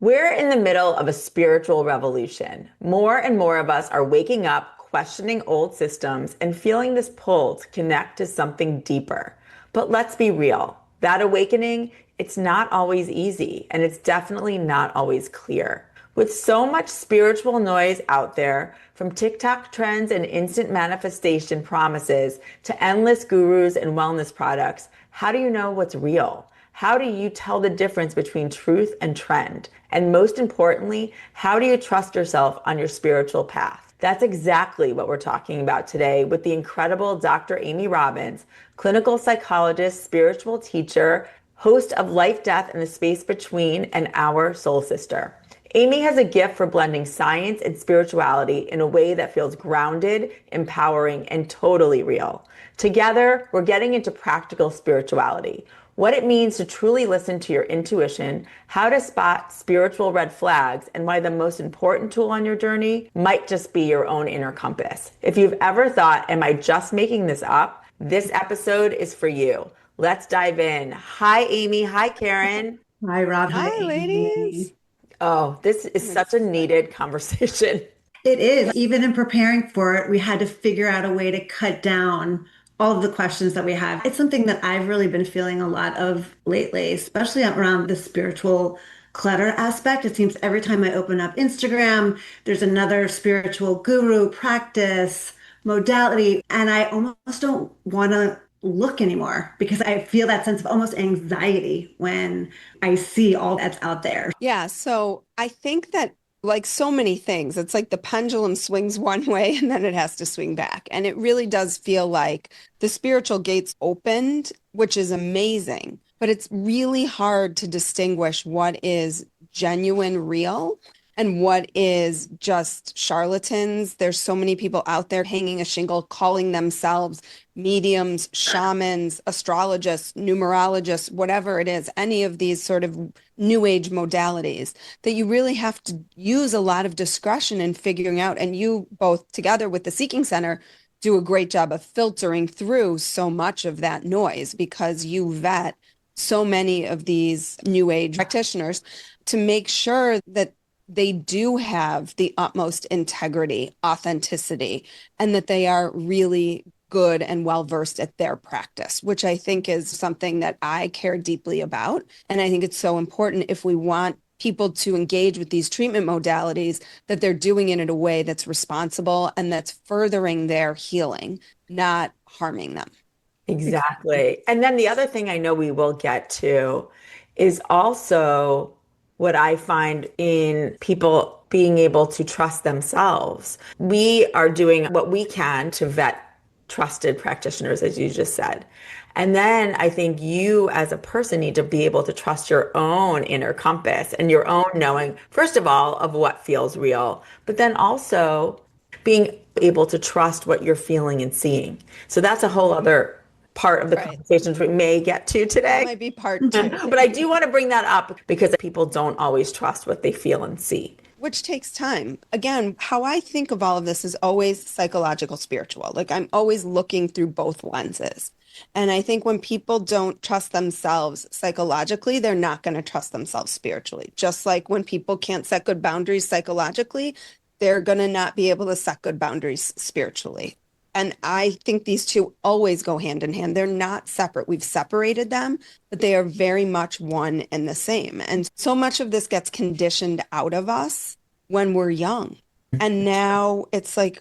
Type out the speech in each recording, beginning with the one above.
We're in the middle of a spiritual revolution. More and more of us are waking up, questioning old systems, and feeling this pull to connect to something deeper. But let's be real. That awakening, it's not always easy, and it's definitely not always clear. With so much spiritual noise out there, from TikTok trends and instant manifestation promises to endless gurus and wellness products, how do you know what's real? How do you tell the difference between truth and trend? And most importantly, how do you trust yourself on your spiritual path? That's exactly what we're talking about today with the incredible Dr. Amy Robbins, clinical psychologist, spiritual teacher, host of Life, Death, and the Space Between, and Our Soul Sister. Amy has a gift for blending science and spirituality in a way that feels grounded, empowering, and totally real. Together, we're getting into practical spirituality, what it means to truly listen to your intuition, how to spot spiritual red flags, and why the most important tool on your journey might just be your own inner compass. If you've ever thought, am I just making this up? This episode is for you. Let's dive in. Hi, Amy. Hi, Karen. Hi, Rob. Hi, Hi, ladies. Amy. Oh, this is I'm such a excited. needed conversation. It is. Even in preparing for it, we had to figure out a way to cut down all of the questions that we have. It's something that I've really been feeling a lot of lately, especially around the spiritual clutter aspect. It seems every time I open up Instagram, there's another spiritual guru, practice, modality, and I almost don't want to look anymore because I feel that sense of almost anxiety when I see all that's out there. Yeah, so I think that like so many things, it's like the pendulum swings one way and then it has to swing back. And it really does feel like the spiritual gates opened, which is amazing, but it's really hard to distinguish what is genuine, real, and what is just charlatans. There's so many people out there hanging a shingle, calling themselves mediums, shamans, astrologists, numerologists, whatever it is, any of these sort of new age modalities that you really have to use a lot of discretion in figuring out. And you both together with the Seeking Center do a great job of filtering through so much of that noise because you vet so many of these new age practitioners to make sure that they do have the utmost integrity, authenticity, and that they are really good and well versed at their practice, which I think is something that I care deeply about. And I think it's so important if we want people to engage with these treatment modalities that they're doing it in a way that's responsible and that's furthering their healing, not harming them. Exactly. And then the other thing I know we will get to is also what I find in people being able to trust themselves. We are doing what we can to vet trusted practitioners, as you just said. And then I think you as a person need to be able to trust your own inner compass and your own knowing, first of all, of what feels real, but then also being able to trust what you're feeling and seeing. So that's a whole other part of the Right. conversations we may get to That today. might be part two, But I do want to bring that up because people don't always trust what they feel and see. which takes time. Again, how I think of all of this is always psychological, spiritual. Like I'm always looking through both lenses. And I think when people don't trust themselves psychologically, they're not going to trust themselves spiritually. Just like when people can't set good boundaries psychologically, they're going to not be able to set good boundaries spiritually. And I think these two always go hand in hand. They're not separate. We've separated them, but they are very much one and the same. And so much of this gets conditioned out of us when we're young. And now it's like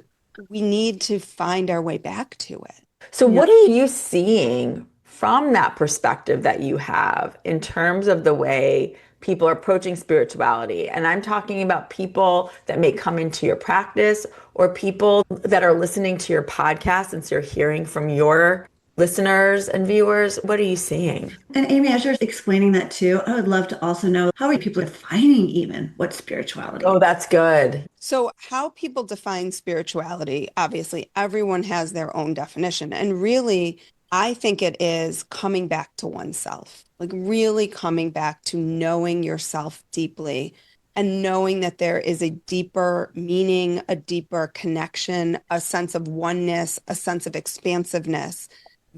we need to find our way back to it. So, Yeah. what are you seeing from that perspective that you have in terms of the way people are approaching spirituality? And I'm talking about people that may come into your practice or people that are listening to your podcast and so you're hearing from your listeners and viewers. What are you seeing? And Amy, as you're explaining that too, I would love to also know how are people defining even what spirituality Oh, is? that's good. So, how people define spirituality, obviously, everyone has their own definition. And really, I think it is coming back to oneself, like really coming back to knowing yourself deeply and knowing that there is a deeper meaning, a deeper connection, a sense of oneness, a sense of expansiveness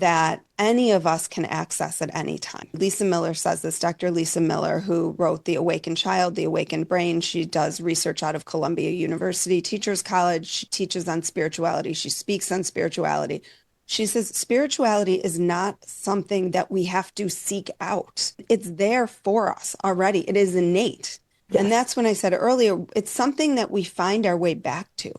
that any of us can access at any time. Lisa Miller says this, Dr. Lisa Miller, who wrote The Awakened Child, The Awakened Brain. She does research out of Columbia University Teachers College. She teaches on spirituality. She speaks on spirituality. She says spirituality is not something that we have to seek out. It's there for us already. It is innate. Yes. And that's when I said earlier, it's something that we find our way back to.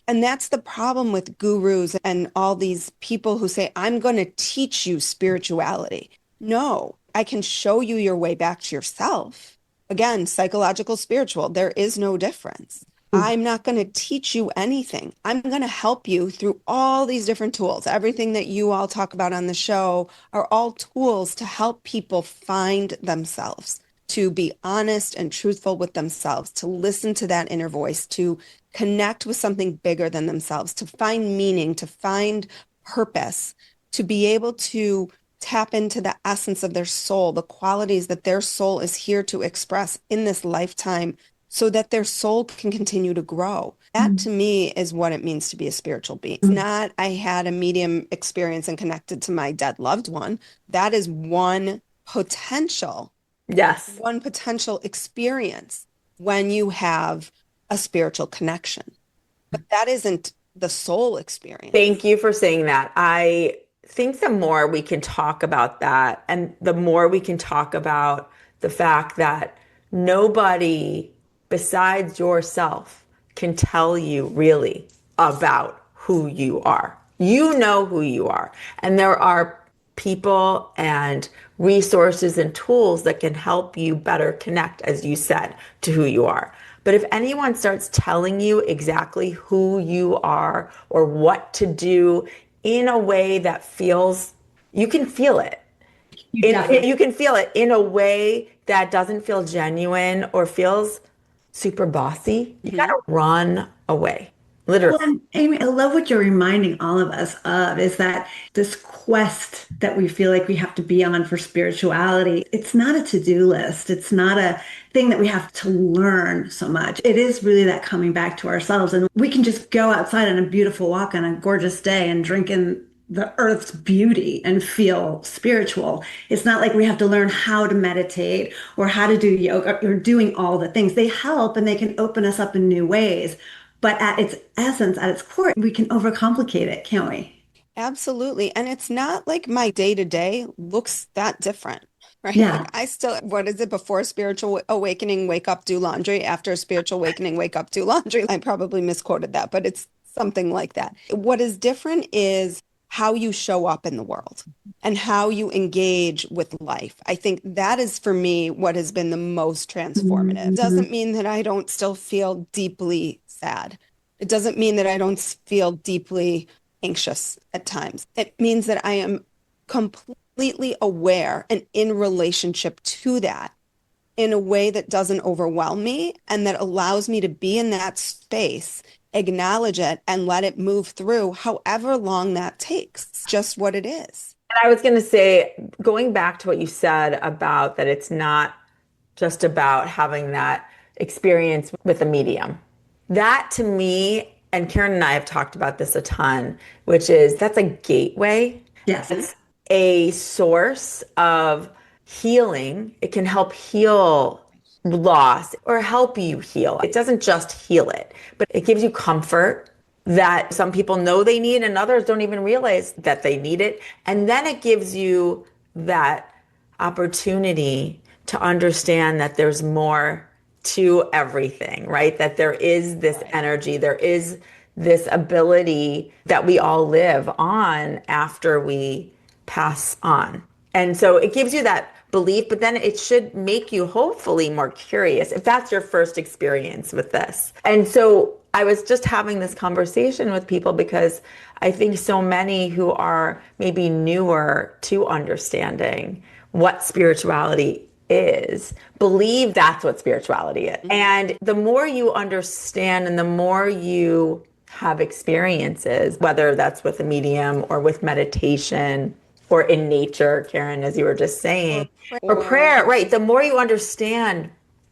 And that's the problem with gurus and all these people who say, I'm going to teach you spirituality. No, I can show you your way back to yourself. Again, psychological, spiritual, there is no difference. I'm not going to teach you anything. I'm going to help you through all these different tools. Everything that you all talk about on the show are all tools to help people find themselves, to be honest and truthful with themselves, to listen to that inner voice, to connect with something bigger than themselves, to find meaning, to find purpose, to be able to tap into the essence of their soul, the qualities that their soul is here to express in this lifetime so that their soul can continue to grow. That to me is what it means to be a spiritual being. It's not, I had a medium experience and connected to my dead loved one. That is one potential. Yes. One potential experience when you have a spiritual connection. But that isn't the soul experience. Thank you for saying that. I think the more we can talk about that, and the more we can talk about the fact that nobody besides yourself can tell you really about who you are. You know who you are. And there are people and resources and tools that can help you better connect, as you said, to who you are. But if anyone starts telling you exactly who you are or what to do in a way that feels, you can feel it. You can feel it in a way that doesn't feel genuine or feels super bossy. You gotta run away. Literally. Well, and Amy, I love what you're reminding all of us of is that this quest that we feel like we have to be on for spirituality, it's not a to-do list. It's not a thing that we have to learn so much. It is really that coming back to ourselves. And we can just go outside on a beautiful walk on a gorgeous day and drink in the earth's beauty and feel spiritual. It's not like we have to learn how to meditate or how to do yoga or doing all the things. They help and they can open us up in new ways. But at its essence, at its core, we can overcomplicate it, can't we? Absolutely. And it's not like my day to day looks that different, right? Yeah. Like I still, what is it before spiritual awakening, wake up, do laundry? After spiritual awakening, wake up, do laundry. I probably misquoted that, but it's something like that. What is different is how you show up in the world and how you engage with life. I think that is for me what has been the most transformative. It doesn't mean that I don't still feel deeply sad. It doesn't mean that I don't feel deeply anxious at times. It means that I am completely aware and in relationship to that in a way that doesn't overwhelm me and that allows me to be in that space, acknowledge it, and let it move through however long that takes, just what it is. And I was going to say, going back to what you said about that it's not just about having that experience with a medium. That to me, and Karen and I have talked about this a ton, which is that's a gateway. Yes. It's a source of healing. It can help heal loss or help you heal. It doesn't just heal it, but it gives you comfort that some people know they need and others don't even realize that they need it. And then it gives you that opportunity to understand that there's more to everything, right? That there is this energy, there is this ability that we all live on after we pass on. And so it gives you that belief, but then it should make you hopefully more curious if that's your first experience with this. And so I was just having this conversation with people because I think so many who are maybe newer to understanding what spirituality is believe that's what spirituality is. And the more you understand and the more you have experiences, whether that's with a medium or with meditation or in nature, Karen, as you were just saying, or prayer, right? The more you understand,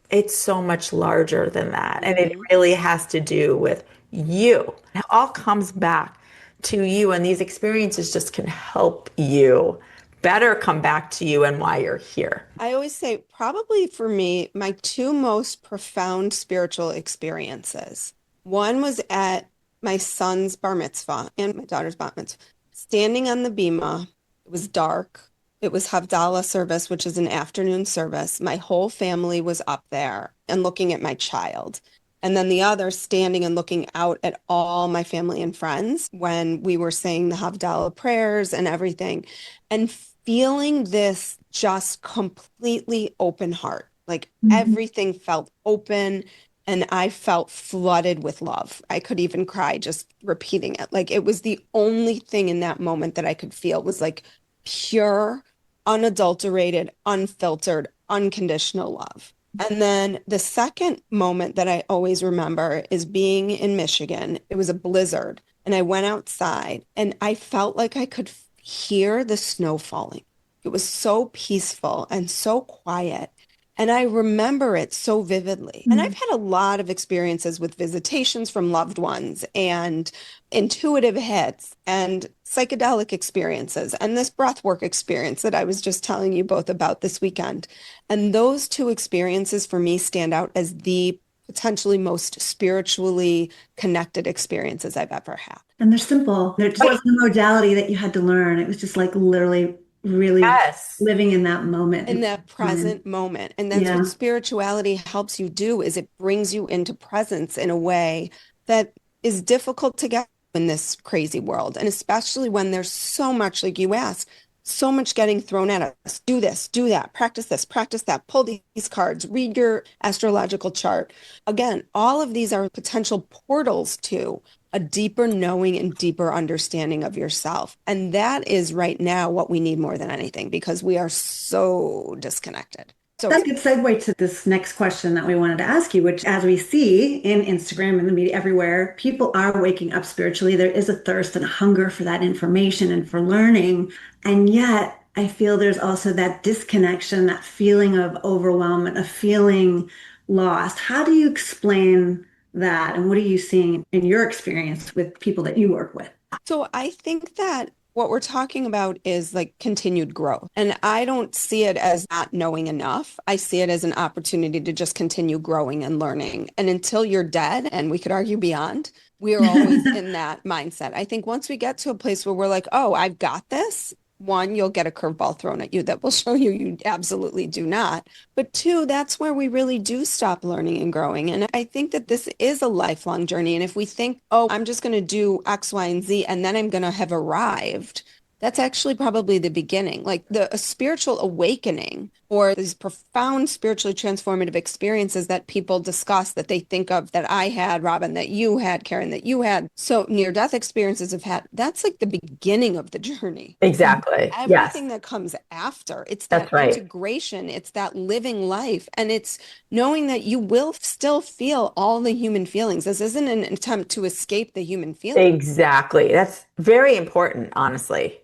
it's so much larger than that. And it really has to do with you. It all comes back to you, and these experiences just can help you better come back to you and why you're here. I always say, probably for me, my two most profound spiritual experiences. One was at my son's bar mitzvah and my daughter's bat mitzvah, standing on the bima. It was dark. It was Havdalah service, which is an afternoon service. My whole family was up there and looking at my child. And then the other standing and looking out at all my family and friends when we were saying the Havdalah prayers and everything, and feeling this just completely open heart. Like everything felt open and I felt flooded with love. I could even cry just repeating it. Like it was the only thing in that moment that I could feel was like pure, unadulterated, unfiltered, unconditional love. And then the second moment that I always remember is being in Michigan. It was a blizzard, and I went outside and I felt like I could hear the snow falling. It was so peaceful and so quiet. And I remember it so vividly. And I've had a lot of experiences with visitations from loved ones and intuitive hits and psychedelic experiences and this breathwork experience that I was just telling you both about this weekend. And those two experiences for me stand out as the potentially most spiritually connected experiences I've ever had. And they're simple. There just wasn't a modality that you had to learn. It was just like literally really Yes. living in that moment. In that present moment. And that's Yeah. what spirituality helps you do, is it brings you into presence in a way that is difficult to get in this crazy world. And especially when there's so much, like you asked, so much getting thrown at us. Do this, do that, practice this, practice that, pull these cards, read your astrological chart. Again, all of these are potential portals to a deeper knowing and deeper understanding of yourself. And that is right now what we need more than anything, because we are so disconnected. So That's a good segue to this next question that we wanted to ask you, which, as we see in Instagram and the media everywhere, people are waking up spiritually. There is a thirst and a hunger for that information and for learning. And yet, I feel there's also that disconnection, that feeling of overwhelm, of feeling lost. How do you explain that? And what are you seeing in your experience with people that you work with? So I think that what we're talking about is like continued growth. And I don't see it as not knowing enough. I see it as an opportunity to just continue growing and learning. And until you're dead, and we could argue beyond, we are always in that mindset. I think once we get to a place where we're like, oh, I've got this. One, you'll get a curveball thrown at you that will show you absolutely do not. But two, that's where we really do stop learning and growing. And I think that this is a lifelong journey. And if we think, oh, I'm just going to do X, Y, and Z, and then I'm going to have arrived, that's actually probably the beginning. Like a spiritual awakening or these profound spiritually transformative experiences that people discuss, that they think of, that I had, Robin, that you had, Karen, that you had. So near-death experiences have had, that's like the beginning of the journey. Exactly. Everything Yes. that comes after, it's That's that right. integration, it's that living life, and it's knowing that you will still feel all the human feelings. This isn't an attempt to escape the human feelings. Exactly. That's very important, honestly.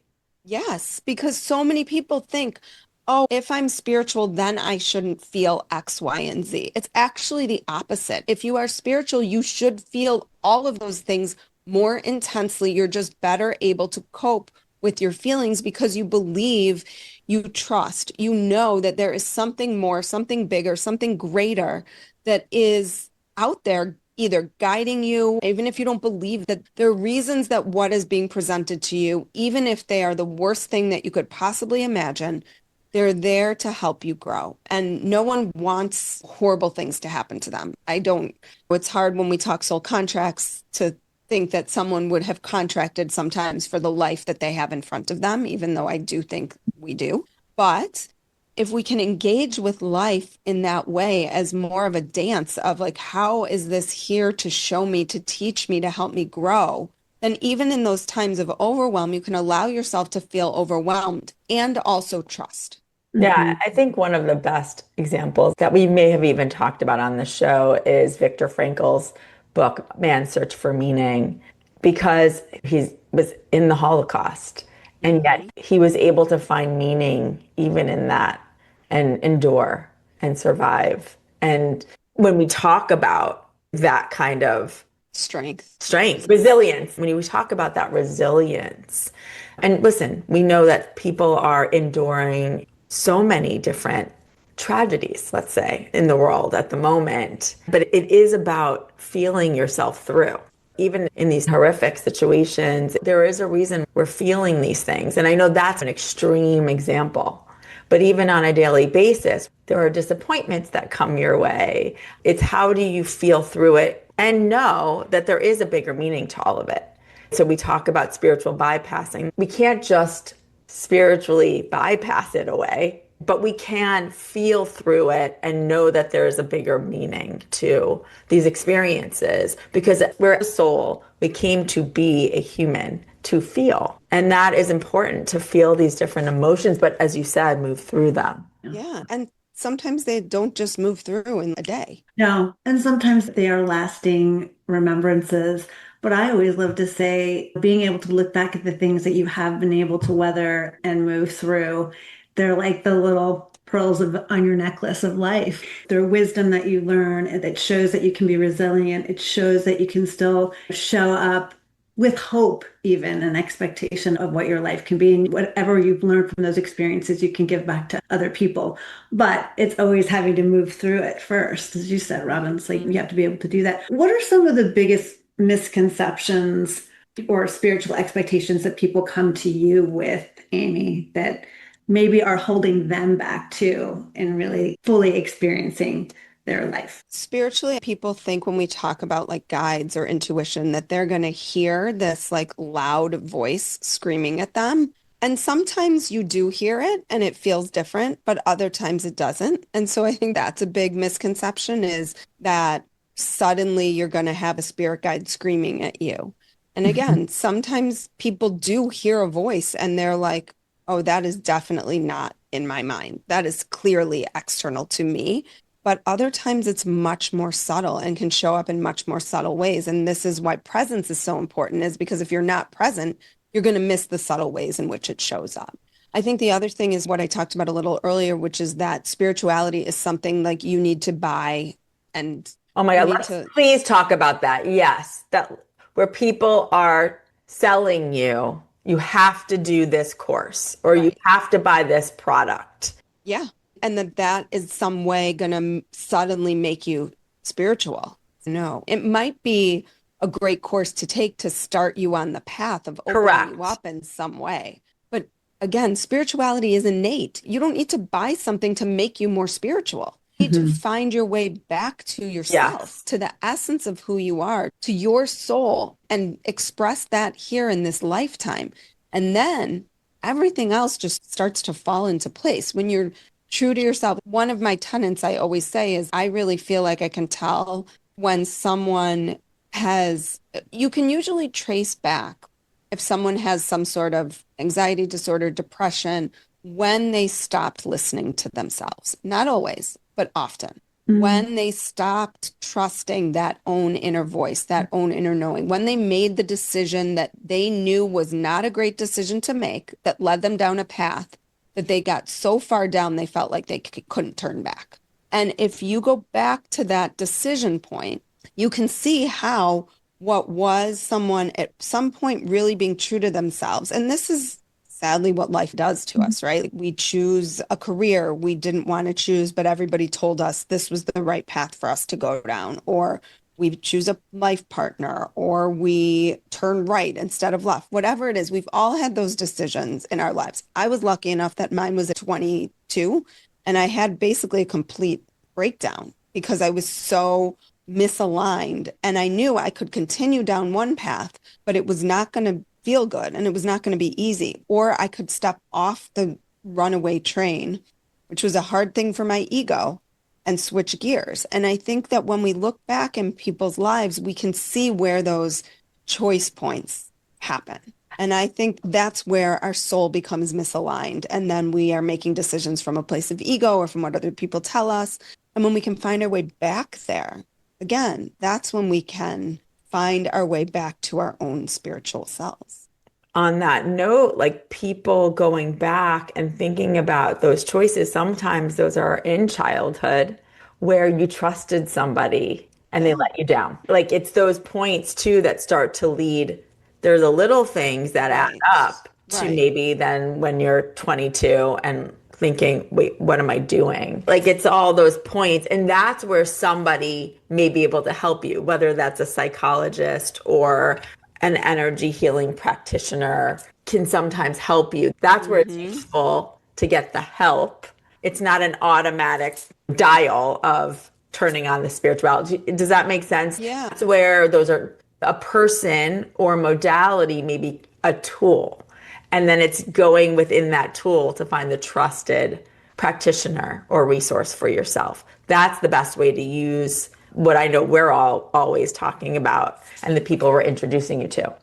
Yes, because so many people think, oh, if I'm spiritual, then I shouldn't feel X, Y, and Z. It's actually the opposite. If you are spiritual, you should feel all of those things more intensely. You're just better able to cope with your feelings because you believe, you trust, you know that there is something more, something bigger, something greater that is out there either guiding you, even if you don't believe that there are reasons that what is being presented to you, even if they are the worst thing that you could possibly imagine, they're there to help you grow. And no one wants horrible things to happen to them. I don't, it's hard when we talk soul contracts to think that someone would have contracted sometimes for the life that they have in front of them, even though I do think we do. But if we can engage with life in that way as more of a dance of like, how is this here to show me, to teach me, to help me grow? Then even in those times of overwhelm, you can allow yourself to feel overwhelmed and also trust. Yeah, I think one of the best examples that we may have even talked about on the show is Viktor Frankl's book, Man's Search for Meaning, because he was in the Holocaust and yet he was able to find meaning even in that and endure and survive. And when we talk about that kind of Strength. Resilience. When you talk about that resilience, and listen, we know that people are enduring so many different tragedies, let's say, in the world at the moment, but it is about feeling yourself through. Even in these horrific situations, there is a reason we're feeling these things. And I know that's an extreme example. But even on a daily basis, there are disappointments that come your way. It's how do you feel through it and know that there is a bigger meaning to all of it. So we talk about spiritual bypassing. We can't just spiritually bypass it away, but we can feel through it and know that there is a bigger meaning to these experiences because we're a soul. We came to be a human to feel. And that is important to feel these different emotions, but as you said, move through them. Yeah. And sometimes they don't just move through in a day. No, and sometimes they are lasting remembrances. But I always love to say being able to look back at the things that you have been able to weather and move through, they're like the little pearls on your necklace of life. They're wisdom that you learn and that shows that you can be resilient. It shows that you can still show up with hope, even an expectation of what your life can be. And whatever you've learned from those experiences, you can give back to other people. But it's always having to move through it first. As you said, Robbins, like you have to be able to do that. What are some of the biggest misconceptions or spiritual expectations that people come to you with, Amy, that maybe are holding them back too and really fully experiencing their life? Spiritually, people think when we talk about like guides or intuition that they're going to hear this like loud voice screaming at them. And sometimes you do hear it and it feels different, but other times it doesn't. And so I think that's a big misconception is that suddenly you're going to have a spirit guide screaming at you. And again, sometimes people do hear a voice and they're like, oh, that is definitely not in my mind. That is clearly external to me. But other times it's much more subtle and can show up in much more subtle ways. And this is why presence is so important, is because if you're not present, you're going to miss the subtle ways in which it shows up. I think the other thing is what I talked about a little earlier, which is that spirituality is something like you need to buy and Oh my God, please talk about that. Yes, that where people are selling you, you have to do this course or you have to buy this product. Yeah. And that is some way going to suddenly make you spiritual. No, it might be a great course to take to start you on the path of opening you up in some way. But again, spirituality is innate. You don't need to buy something to make you more spiritual. You need to find your way back to yourself, to the essence of who you are, to your soul, and express that here in this lifetime. And then everything else just starts to fall into place when you're true to yourself. One of my tenets I always say is I really feel like I can tell when someone you can usually trace back if someone has some sort of anxiety disorder, depression, when they stopped listening to themselves. Not always, but often. When they stopped trusting that own inner voice, that own inner knowing, when they made the decision that they knew was not a great decision to make, that led them down a path that they got so far down, they felt like they couldn't turn back. And if you go back to that decision point, you can see how what was someone at some point really being true to themselves. And this is sadly what life does to us, right? We choose a career we didn't want to choose, but everybody told us this was the right path for us to go down. Or we choose a life partner, or we turn right instead of left. Whatever it is, we've all had those decisions in our lives. I was lucky enough that mine was at 22, and I had basically a complete breakdown because I was so misaligned. And I knew I could continue down one path, but it was not going to feel good and it was not going to be easy. Or I could step off the runaway train, which was a hard thing for my ego, and switch gears. And I think that when we look back in people's lives, we can see where those choice points happen. And I think that's where our soul becomes misaligned. And then we are making decisions from a place of ego or from what other people tell us. And when we can find our way back there, again, that's when we can find our way back to our own spiritual selves. On that note, like people going back and thinking about those choices, sometimes those are in childhood where you trusted somebody and they let you down. Like it's those points too that start to lead. There's the little things that add Right. up to Right. maybe then when you're 22 and thinking, wait, what am I doing? Like it's all those points. And that's where somebody may be able to help you, whether that's a psychologist or an energy healing practitioner can sometimes help you. That's where it's Mm-hmm. useful to get the help. It's not an automatic dial of turning on the spirituality. Does that make sense? Yeah. That's where those are a person or modality, maybe a tool. And then it's going within that tool to find the trusted practitioner or resource for yourself. That's the best way to use what I know we're all always talking about and the people we're introducing you to.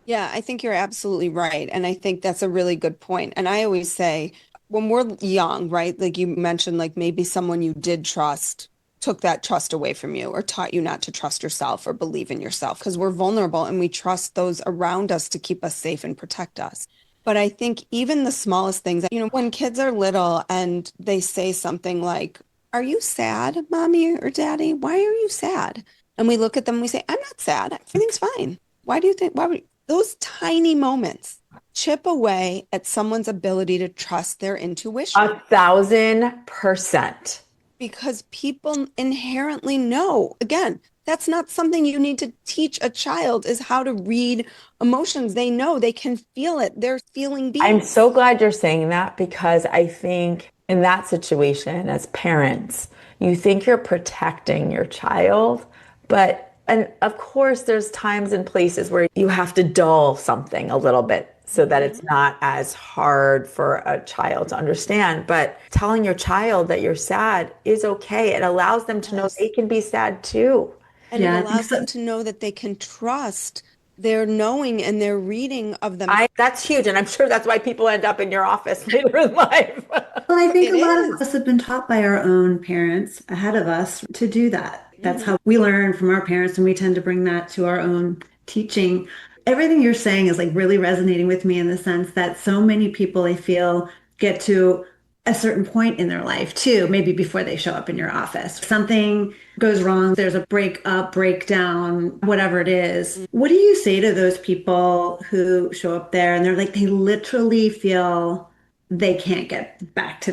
Yeah, I think you're absolutely right. And I think that's a really good point. And I always say, when we're young, right? Like you mentioned, like maybe someone you did trust took that trust away from you or taught you not to trust yourself or believe in yourself because we're vulnerable and we trust those around us to keep us safe and protect us. But I think even the smallest things, when kids are little and they say something like, "Are you sad, mommy or daddy? Why are you sad?" And we look at them and we say, "I'm not sad. Everything's fine. Why do you think, why would those tiny moments chip away at someone's ability to trust their intuition 1,000%. because people inherently know. Again, that's not something you need to teach a child is how to read emotions. They know, they can feel it. They're feeling I'm beings. so glad you're saying that because I think in that situation, as parents, you think you're protecting your child, but, and of course, there's times and places where you have to dull something a little bit so that it's Mhm. not as hard for a child to understand. But telling your child that you're sad is okay. It allows them to know Yes. they can be sad too. And it Yeah, I think allows them so. to know that they can trust their knowing and their reading of them. That's huge. And I'm sure that's why people end up in your office later in life. Well, I think It a lot of is. us have been taught by our own parents ahead of us to do that. That's Mhm. how we learn from our parents, and we tend to bring that to our own teaching. Everything you're saying is like really resonating with me in the sense that so many people, I feel, get to a certain point in their life too, maybe before they show up in your office. Something goes wrong, there's a breakup, breakdown, whatever it is. What do you say to those people who show up there and they're like, they literally feel they can't get back to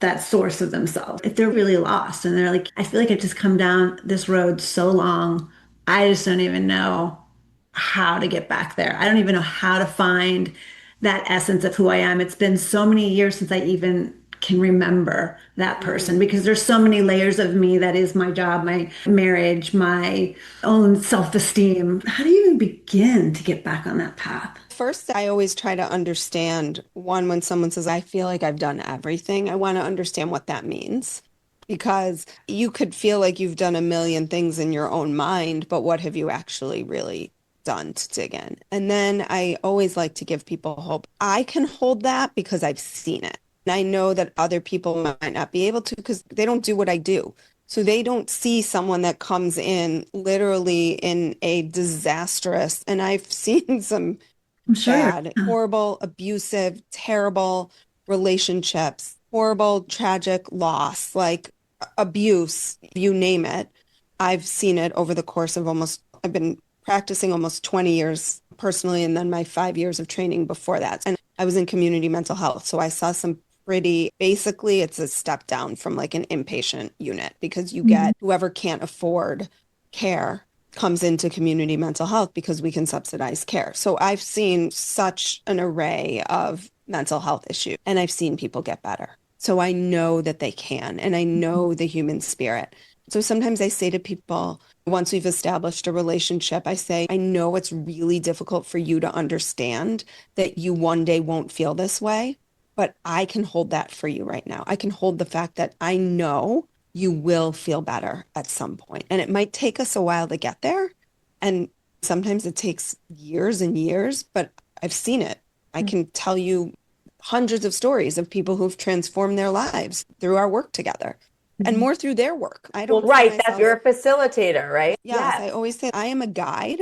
that source of themselves if they're really lost and they're like, I feel like I've just come down this road so long, I just don't even know how to get back there. I don't even know how to find that essence of who I am. It's been so many years since I even can remember that person Mhm. because there's so many layers of me that is my job, my marriage, my own self-esteem. How do you even begin to get back on that path? First, I always try to understand one, when someone says, I feel like I've done everything, I want to understand what that means. Because you could feel like you've done a million things in your own mind, but what have you actually really done to dig in? And then I always like to give people hope. I can hold that because I've seen it. And I know that other people might not be able to because they don't do what I do. So they don't see someone that comes in literally in a disastrous, and I've seen some I'm sure. bad, horrible, abusive, terrible relationships, horrible, tragic loss, like abuse, you name it. I've seen it over the course of I've been practicing almost 20 years personally, and then my 5 years of training before that. And I was in community mental health. So I saw some basically, it's a step down from like an inpatient unit because you Mhm. get whoever can't afford care comes into community mental health because we can subsidize care. So I've seen such an array of mental health issues and I've seen people get better. So I know that they can, and I know the human spirit. So sometimes I say to people, once we've established a relationship, I say, I know it's really difficult for you to understand that you one day won't feel this way, but I can hold that for you right now. I can hold the fact that I know you will feel better at some point. And it might take us a while to get there. And sometimes it takes years and years, but I've seen it. I can tell you hundreds of stories of people who've transformed their lives through our work together and more through their work. I Well, don't see right. That's myself. you're a facilitator, right? Yes, I Yes. always say I am a guide.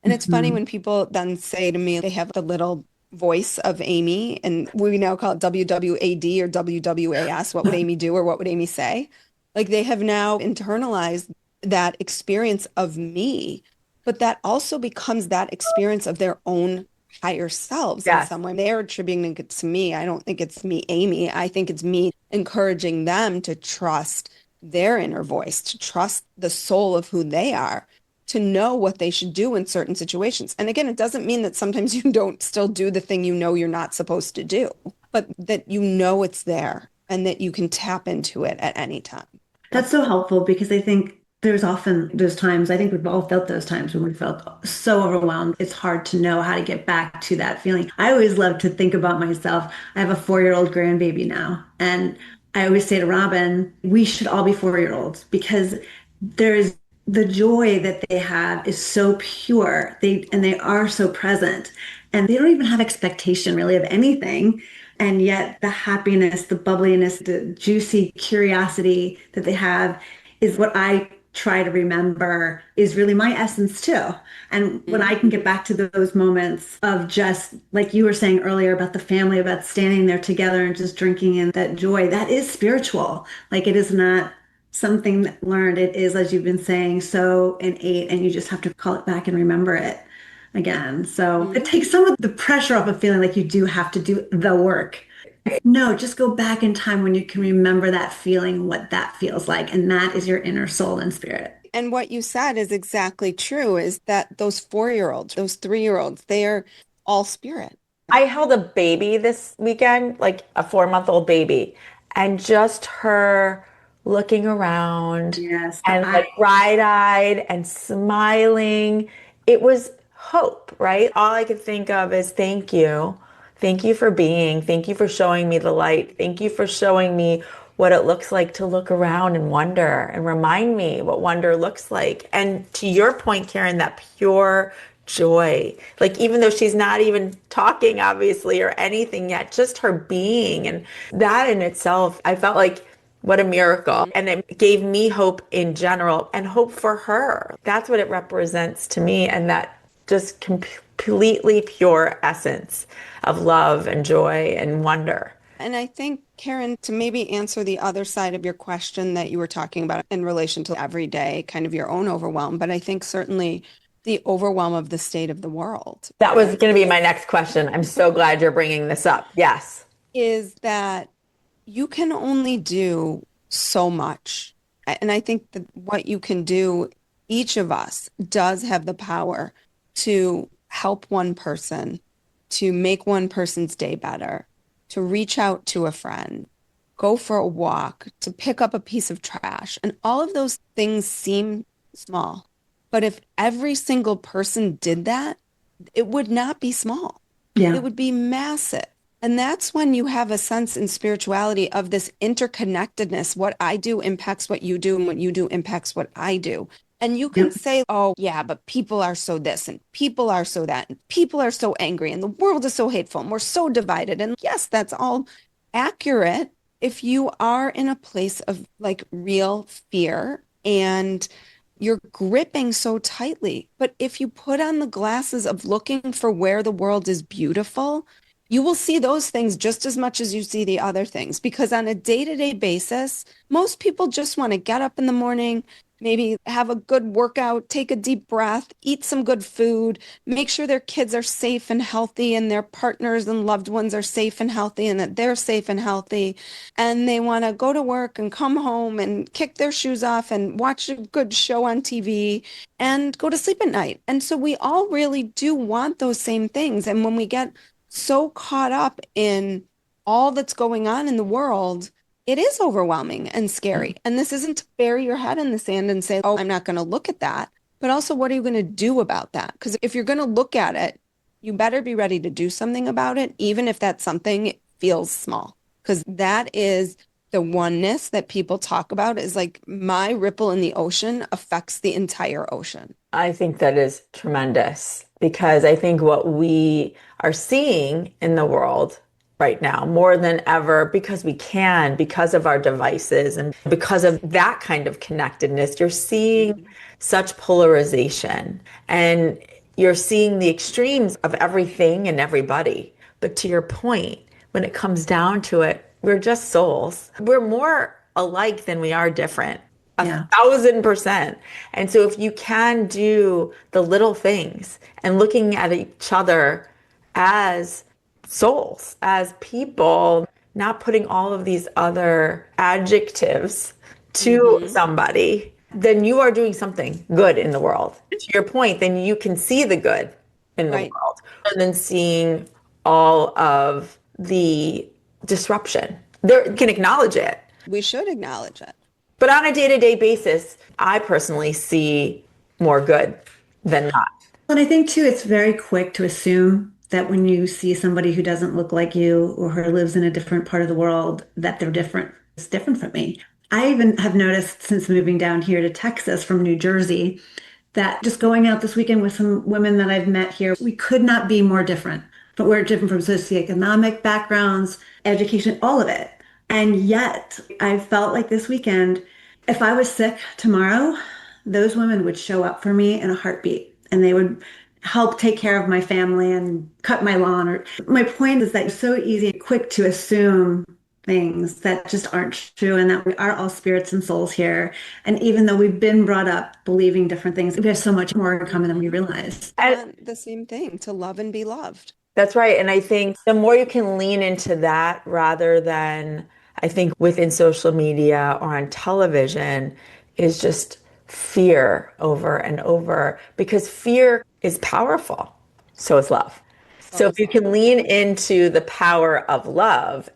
And it's funny Mhm. when people then say to me, they have the little voice of Amy, and we now call it WWAD or WWAS. What would Amy do or what would Amy say? Like they have now internalized that experience of me, but that also becomes that experience of their own higher selves in Yes. some way. They're attributing it to me. I don't think it's me, Amy. I think it's me encouraging them to trust their inner voice, to trust the soul of who they are, to know what they should do in certain situations. And again, it doesn't mean that sometimes you don't still do the thing you know you're not supposed to do, but that you know it's there and that you can tap into it at any time. That's so helpful because I think there's often those times, I think we've all felt those times when we felt so overwhelmed. It's hard to know how to get back to that feeling. I always love to think about myself. I have a 4-year-old grandbaby now, and I always say to Robin, we should all be 4-year-olds because there's the joy that they have is so pure. They are so present, and they don't even have expectation really of anything. And yet the happiness, the bubbliness, the juicy curiosity that they have is what I try to remember is really my essence too. And when I can get back to those moments of just like you were saying earlier about the family, about standing there together and just drinking in that joy, that is spiritual. Like it is not something learned. It is, as you've been saying, so innate, and you just have to call it back and remember it again. So it takes some of the pressure off of feeling like you do have to do the work. No, just go back in time when you can remember that feeling, what that feels like. And that is your inner soul and spirit. And what you said is exactly true, is that those 4-year-olds, those 3-year-olds, they're all spirit. I held a baby this weekend, like a 4-month-old baby, and just her looking around Yes. and like bright-eyed and smiling. It was hope, right? All I could think of is thank you. Thank you for being. Thank you for showing me the light. Thank you for showing me what it looks like to look around and wonder and remind me what wonder looks like. And to your point, Karen, that pure joy, like even though she's not even talking, obviously, or anything yet, just her being. And that in itself, I felt like what a miracle. And it gave me hope in general and hope for her. That's what it represents to me. And that just completely pure essence of love and joy and wonder. And I think, Karen, to maybe answer the other side of your question that you were talking about in relation to everyday, kind of your own overwhelm, but I think certainly the overwhelm of the state of the world. That was going to be my next question. I'm so glad you're bringing this up. Yes. Is that you can only do so much. And I think that what you can do, each of us does have the power to help one person, to make one person's day better, to reach out to a friend, go for a walk, to pick up a piece of trash. And all of those things seem small. But if every single person did that, it would not be small. Yeah. It would be massive. And that's when you have a sense in spirituality of this interconnectedness. What I do impacts what you do, and what you do impacts what I do. And you can say, oh, yeah, but people are so this, and people are so that, and people are so angry, and the world is so hateful, and we're so divided. And yes, that's all accurate if you are in a place of like real fear and you're gripping so tightly. But if you put on the glasses of looking for where the world is beautiful, you will see those things just as much as you see the other things. Because on a day-to-day basis, most people just want to get up in the morning, maybe have a good workout, take a deep breath, eat some good food, make sure their kids are safe and healthy, and their partners and loved ones are safe and healthy, and that they're safe and healthy. And they want to go to work and come home and kick their shoes off and watch a good show on TV and go to sleep at night. And so we all really do want those same things. And when we get so caught up in all that's going on in the world, it is overwhelming and scary. And this isn't to bury your head in the sand and say, oh, I'm not going to look at that. But also, what are you going to do about that? Because if you're going to look at it, you better be ready to do something about it, even if that something feels small. Because that is the oneness that people talk about, is like my ripple in the ocean affects the entire ocean. I think that is tremendous, because I think what we are seeing in the world right now more than ever, because we can, because of our devices and because of that kind of connectedness, you're seeing such polarization, and you're seeing the extremes of everything and everybody. But to your point, when it comes down to it, we're just souls. We're more alike than we are different. Yeah. 1,000%. And so if you can do the little things and looking at each other as souls, as people, not putting all of these other adjectives to somebody, then you are doing something good in the world. To your point, then you can see the good in the Right. world rather than seeing all of the disruption. There, you can acknowledge it. We should acknowledge it. But on a day-to-day basis, I personally see more good than not. And I think too, it's very quick to assume that when you see somebody who doesn't look like you or who lives in a different part of the world, that they're different. It's different from me. I even have noticed since moving down here to Texas from New Jersey that just going out this weekend with some women that I've met here, we could not be more different. But we're different from socioeconomic backgrounds, education, all of it. And yet, I felt like this weekend, if I was sick tomorrow, those women would show up for me in a heartbeat and they would help take care of my family and cut my lawn. Or my point is that it's so easy and quick to assume things that just aren't true and that we are all spirits and souls here. And even though we've been brought up believing different things, we have so much more in common than we realize. And the same thing, to love and be loved. That's right. And I think the more you can lean into that rather than, I think within social media or on television, is just fear over and over because fear is powerful. So is love. So if you can lean into the power of love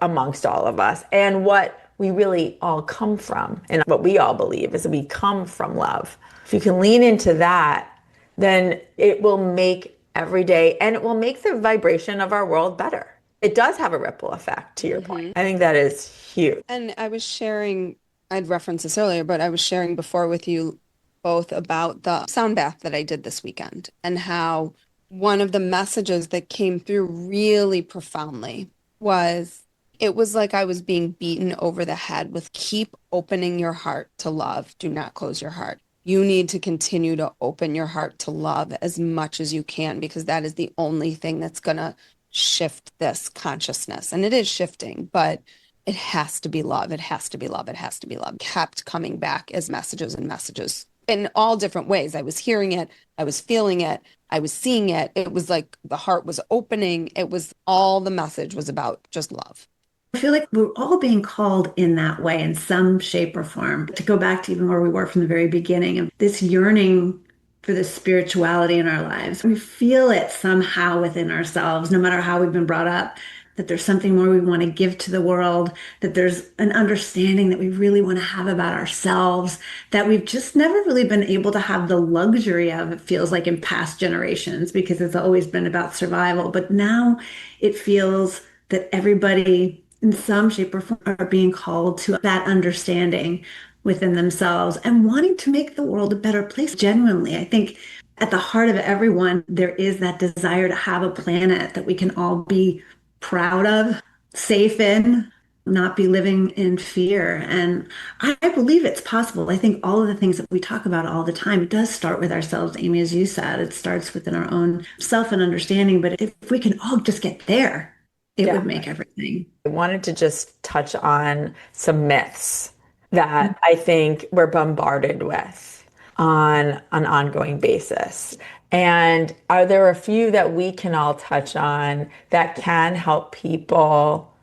amongst all of us and what we really all come from and what we all believe is that we come from love. If you can lean into that, then it will make every day and it will make the vibration of our world better. It does have a ripple effect, to your point. I think that is huge. And I was sharing, I'd referenced this earlier, but I was sharing before with you both about the sound bath that I did this weekend and how one of the messages that came through really profoundly was it was like I was being beaten over the head with keep opening your heart to love. Do not close your heart. You need to continue to open your heart to love as much as you can because that is the only thing that's going to shift this consciousness. And it is shifting, but it has to be love. It has to be love. It has to be love. Kept coming back as messages and messages in all different ways. I was hearing it. I was feeling it. I was seeing it. It was like the heart was opening. It was all the message was about just love. I feel like we're all being called in that way in some shape or form. To go back to even where we were from the very beginning of this yearning for the spirituality in our lives. We feel it somehow within ourselves, no matter how we've been brought up, that there's something more we want to give to the world, that there's an understanding that we really want to have about ourselves, that we've just never really been able to have the luxury of, it feels like in past generations, because it's always been about survival. But now it feels that everybody in some shape or form are being called to that understanding within themselves and wanting to make the world a better place. Genuinely, I think at the heart of everyone, there is that desire to have a planet that we can all be proud of, safe in, not be living in fear. And I believe it's possible. I think all of the things that we talk about all the time, it does start with ourselves, Amy, as you said, it starts within our own self and understanding. But if we can all just get there, it would make everything. I wanted to just touch on some myths that I think we're bombarded with on an ongoing basis. And are there a few that we can all touch on that can help people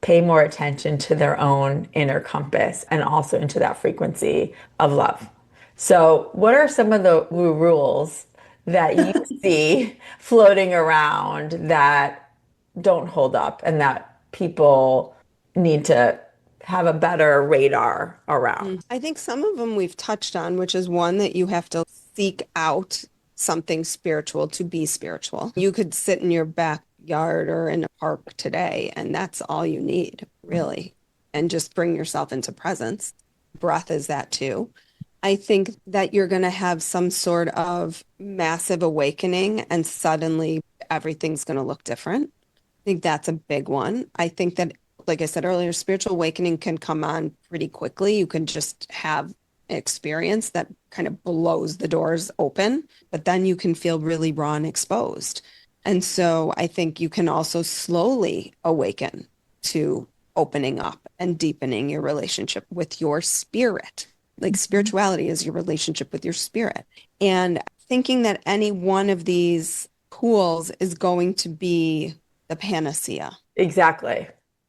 pay more attention to their own inner compass and also into that frequency of love? So, what are some of the rules that you see floating around that don't hold up and that people need to have a better radar around? I think some of them we've touched on, which is one that you have to seek out something spiritual to be spiritual. You could sit in your backyard or in a park today, and that's all you need, really, and just bring yourself into presence. Breath is that too. I think that you're going to have some sort of massive awakening, and suddenly everything's going to look different. I think that's a big one. I think that, like I said earlier, spiritual awakening can come on pretty quickly. You can just have experience that kind of blows the doors open, but then you can feel really raw and exposed. And so I think you can also slowly awaken to opening up and deepening your relationship with your spirit. Like spirituality is your relationship with your spirit. And thinking that any one of these tools is going to be the panacea. Exactly.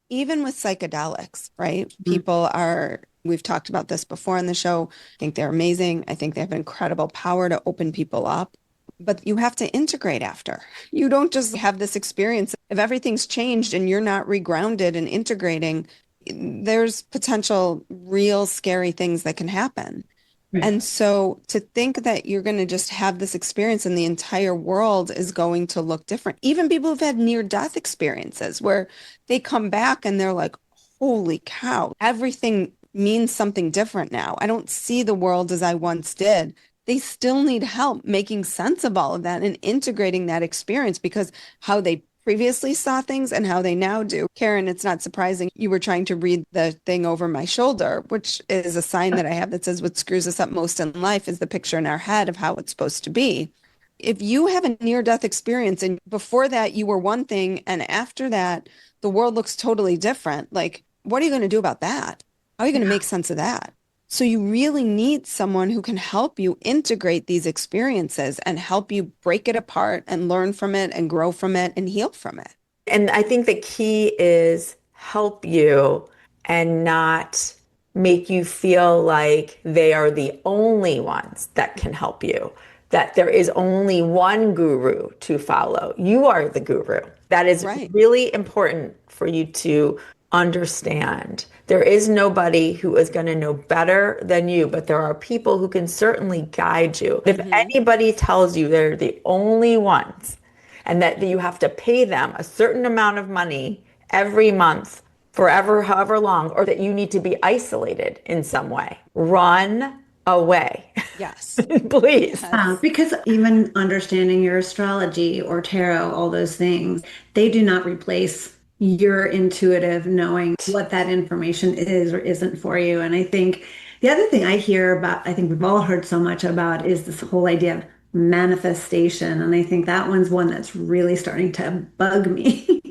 Even with psychedelics, right? People are, we've talked about this before in the show. I think they're amazing. I think they have incredible power to open people up, but you have to integrate after. You don't just have this experience. If everything's changed and you're not regrounded and integrating, there's potential real scary things that can happen. And so to think that you're going to just have this experience and the entire world is going to look different. Even people who've had near-death experiences where they come back and they're like, holy cow, everything means something different now. I don't see the world as I once did. They still need help making sense of all of that and integrating that experience because how they previously saw things and how they now do. Karen, it's not surprising you were trying to read the thing over my shoulder, which is a sign that I have that says what screws us up most in life is the picture in our head of how it's supposed to be. If you have a near-death experience and before that you were one thing and after that the world looks totally different, like what are you going to do about that? How are you going to make sense of that? So you really need someone who can help you integrate these experiences and help you break it apart and learn from it and grow from it and heal from it. And I think the key is help you and not make you feel like they are the only ones that can help you, that there is only one guru to follow. You are the guru. That is Right. really important for you to understand. There is nobody who is going to know better than you, but there are people who can certainly guide you. If anybody tells you they're the only ones and that you have to pay them a certain amount of money every month, forever, however long, or that you need to be isolated in some way, run away. Yes. Please. Yes. Because even understanding your astrology or tarot, all those things, they do not replace your intuitive knowing what that information is or isn't for you. And I think the other thing I hear about, I think we've all heard so much about, is this whole idea of manifestation. And I think that one's one that's really starting to bug me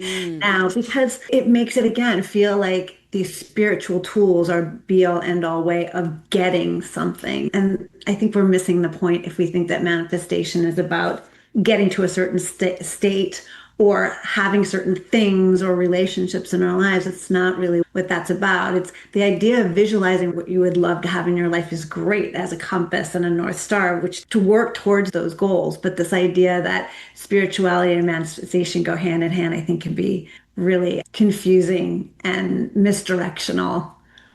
now because it makes it again feel like these spiritual tools are be all end all way of getting something. And I think we're missing the point if we think that manifestation is about getting to a certain state or having certain things or relationships in our lives. It's not really what that's about. It's the idea of visualizing what you would love to have in your life is great as a compass and a North Star, which to work towards those goals. But this idea that spirituality and manifestation go hand in hand, I think can be really confusing and misdirectional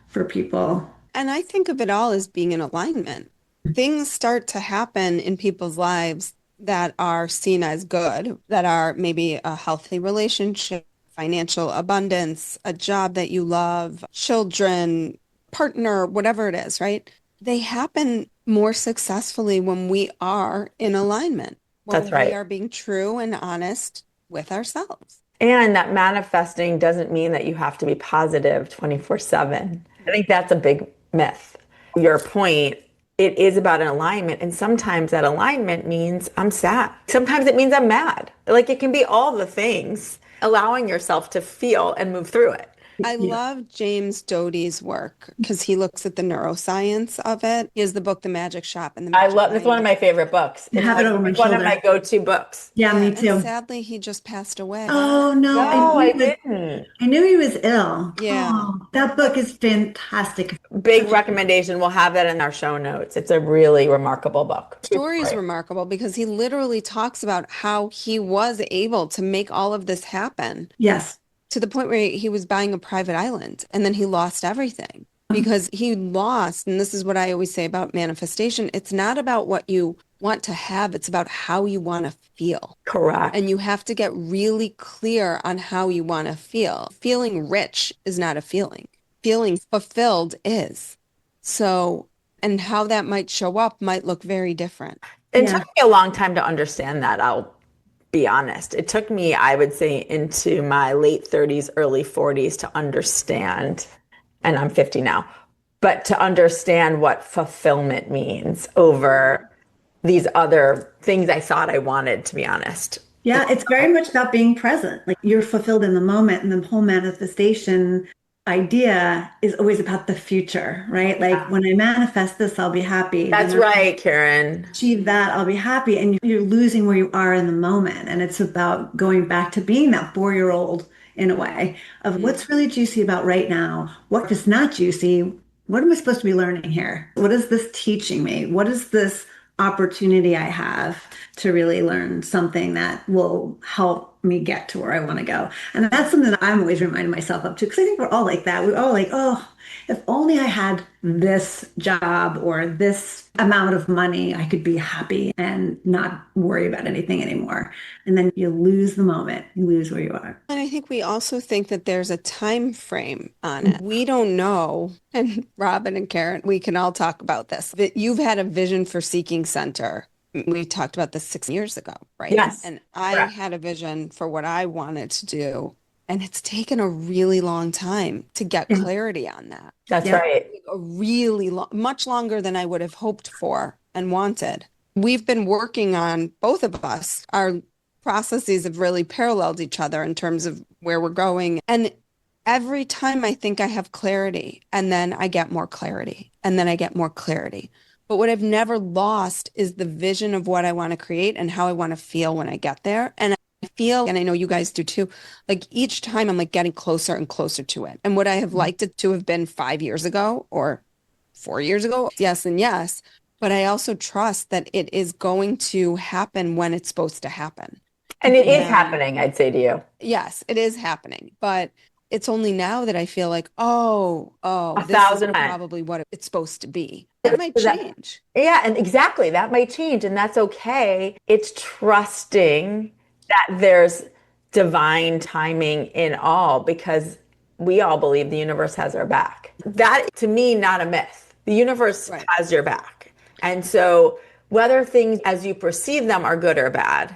for people. And I think of it all as being in alignment. Things start to happen in people's lives that are seen as good, that are maybe a healthy relationship, financial abundance, a job that you love, children, partner, whatever it is, right? They happen more successfully when we are in alignment, when That's we right. are being true and honest with ourselves. And that manifesting doesn't mean that you have to be positive 24/7. I think that's a big myth. Your point, it is about an alignment. And sometimes that alignment means I'm sad. Sometimes it means I'm mad. Like it can be all the things, allowing yourself to feel and move through it. I love James Doty's work because he looks at the neuroscience of it. He has the book, The Magic Shop and the I Magic love, it's one of Mind. my favorite books. I have it over my It's one of shoulder. my go-to books. Yeah, me And too. sadly, he just passed away. Oh no, No, I didn't. I knew he was ill. Yeah. Oh, that book is fantastic. Big recommendation. We'll have that in our show notes. It's a really remarkable book. Story is remarkable because he literally talks about how he was able to make all of this happen Yes. to the point where he was buying a private island and then he lost everything because he lost. And this is what I always say about manifestation. It's not about what you want to have. It's about how you want to feel. Correct. And you have to get really clear on how you want to feel. Feeling rich is not a feeling. Feeling fulfilled is. So, and how that might show up might look very different. It Yeah. took me a long time to understand that. I'll be honest. It took me, I would say, into my late 30s, early 40s to understand, and I'm 50 now, but to understand what fulfillment means over these other things I thought I wanted, to be honest. Yeah, it's very much about being present. Like you're fulfilled in the moment and the whole manifestation idea is always about the future, right? Like when I manifest this, I'll be happy. That's Then I right, Karen. achieve that, I'll be happy. And you're losing where you are in the moment. And it's about going back to being that 4-year old in a way of what's really juicy about right now, what is not juicy. What am I supposed to be learning here? What is this teaching me? What is this opportunity I have to really learn something that will help me get to where I want to go? And that's something that I'm always reminding myself of too, because I think we're all like that. We're all like, oh, if only I had this job or this amount of money, I could be happy and not worry about anything anymore. And then you lose the moment, you lose where you are. And I think we also think that there's a time frame on it. We don't know. And Robin and Karen, we can all talk about this. That you've had a vision for Seeking Center. We talked about this 6 years ago, right? Yes. And I Correct. had a vision for what I wanted to do. And it's taken a really long time to get Yeah. clarity on that. That's Yeah. right. A really long, much longer than I would have hoped for and wanted. We've been working on, both of us, our processes have really paralleled each other in terms of where we're going. And every time I think I have clarity, and then I get more clarity, and then I get more clarity. But what I've never lost is the vision of what I want to create and how I want to feel when I get there. And I feel, and I know you guys do too, like each time I'm like getting closer and closer to it. And would I have liked it to have been 5 years ago or 4 years ago? Yes and yes. But I also trust that it is going to happen when it's supposed to happen. And it is And happening, I'd say to you. yes, it is happening. But it's only now that I feel like, oh, this is 1,000%. probably what it's supposed to be. That might change. Yeah, and exactly. That might change, and that's okay. It's trusting that there's divine timing in all because we all believe the universe has our back. That, to me, not a myth. The universe Right. has your back. And so, whether things as you perceive them are good or bad,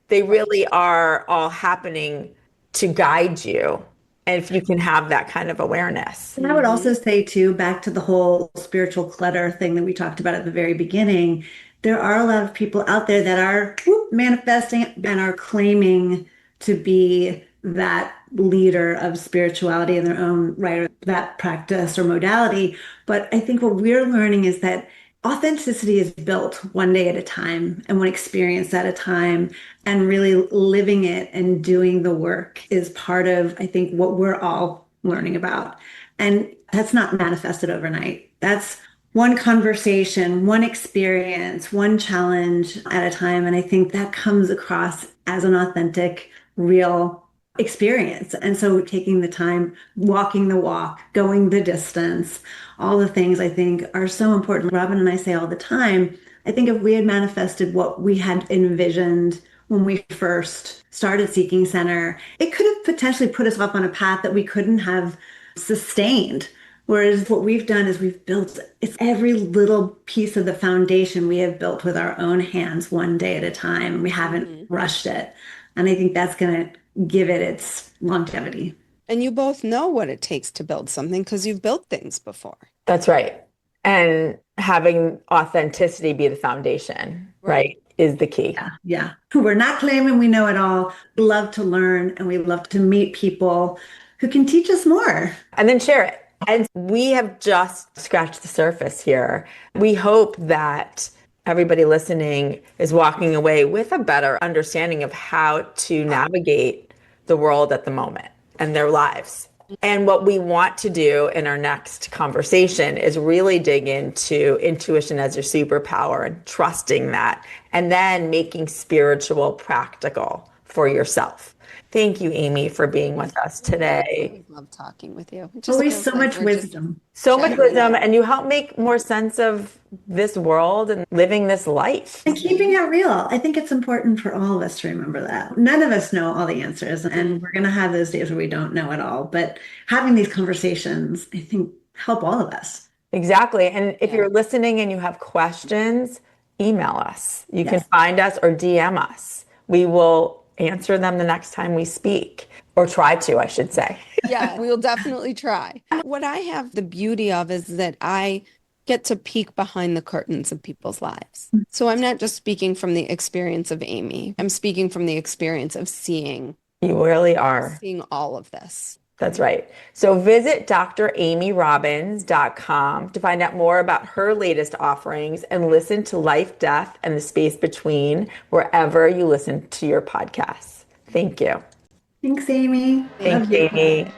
they really are all happening to guide you. And if you can have that kind of awareness. And I would also say, too, back to the whole spiritual clutter thing that we talked about at the very beginning, there are a lot of people out there that are manifesting and are claiming to be that leader of spirituality in their own right, or that practice or modality. But I think what we're learning is that authenticity is built one day at a time and one experience at a time, and really living it and doing the work is part of, I think, what we're all learning about. And that's not manifested overnight. That's one conversation, one experience, one challenge at a time. And I think that comes across as an authentic, real experience. And so taking the time, walking the walk, going the distance, all the things I think are so important. Robin and I say all the time, I think if we had manifested what we had envisioned when we first started Seeking Center, it could have potentially put us off on a path that we couldn't have sustained. Whereas what we've done is we've built, it's every little piece of the foundation we have built with our own hands one day at a time. We haven't rushed it. And I think that's going to give it its longevity. And you both know what it takes to build something because you've built things before. That's right. And having authenticity be the foundation, right, is the key. Yeah. We're not claiming we know it all. We love to learn and we love to meet people who can teach us more. And then share it. And we have just scratched the surface here. We hope that everybody listening is walking away with a better understanding of how to navigate the world at the moment and their lives. And what we want to do in our next conversation is really dig into intuition as your superpower and trusting that, and then making spiritual practical for yourself. Thank you, Amy, for being with us today. I love talking with you. It just Always feels so like much we're just wisdom. So much wisdom, and you help make more sense of this world and living this life. And keeping it real. I think it's important for all of us to remember that. None of us know all the answers, and we're going to have those days where we don't know it all. But having these conversations, I think, help all of us. Exactly. And if you're listening and you have questions, email us. You can Yes. find us or DM us. We will answer them the next time we speak, or try to, I should say. Yeah, we'll definitely try. What I have the beauty of is that I get to peek behind the curtains of people's lives. So I'm not just speaking from the experience of Amy. I'm speaking from the experience of seeing You really are. all of this. That's right. So visit dramyrobbins.com to find out more about her latest offerings and listen to Life, Death, and the Space Between wherever you listen to your podcasts. Thank you. Thanks, Amy. Thank Love you, you. Amy.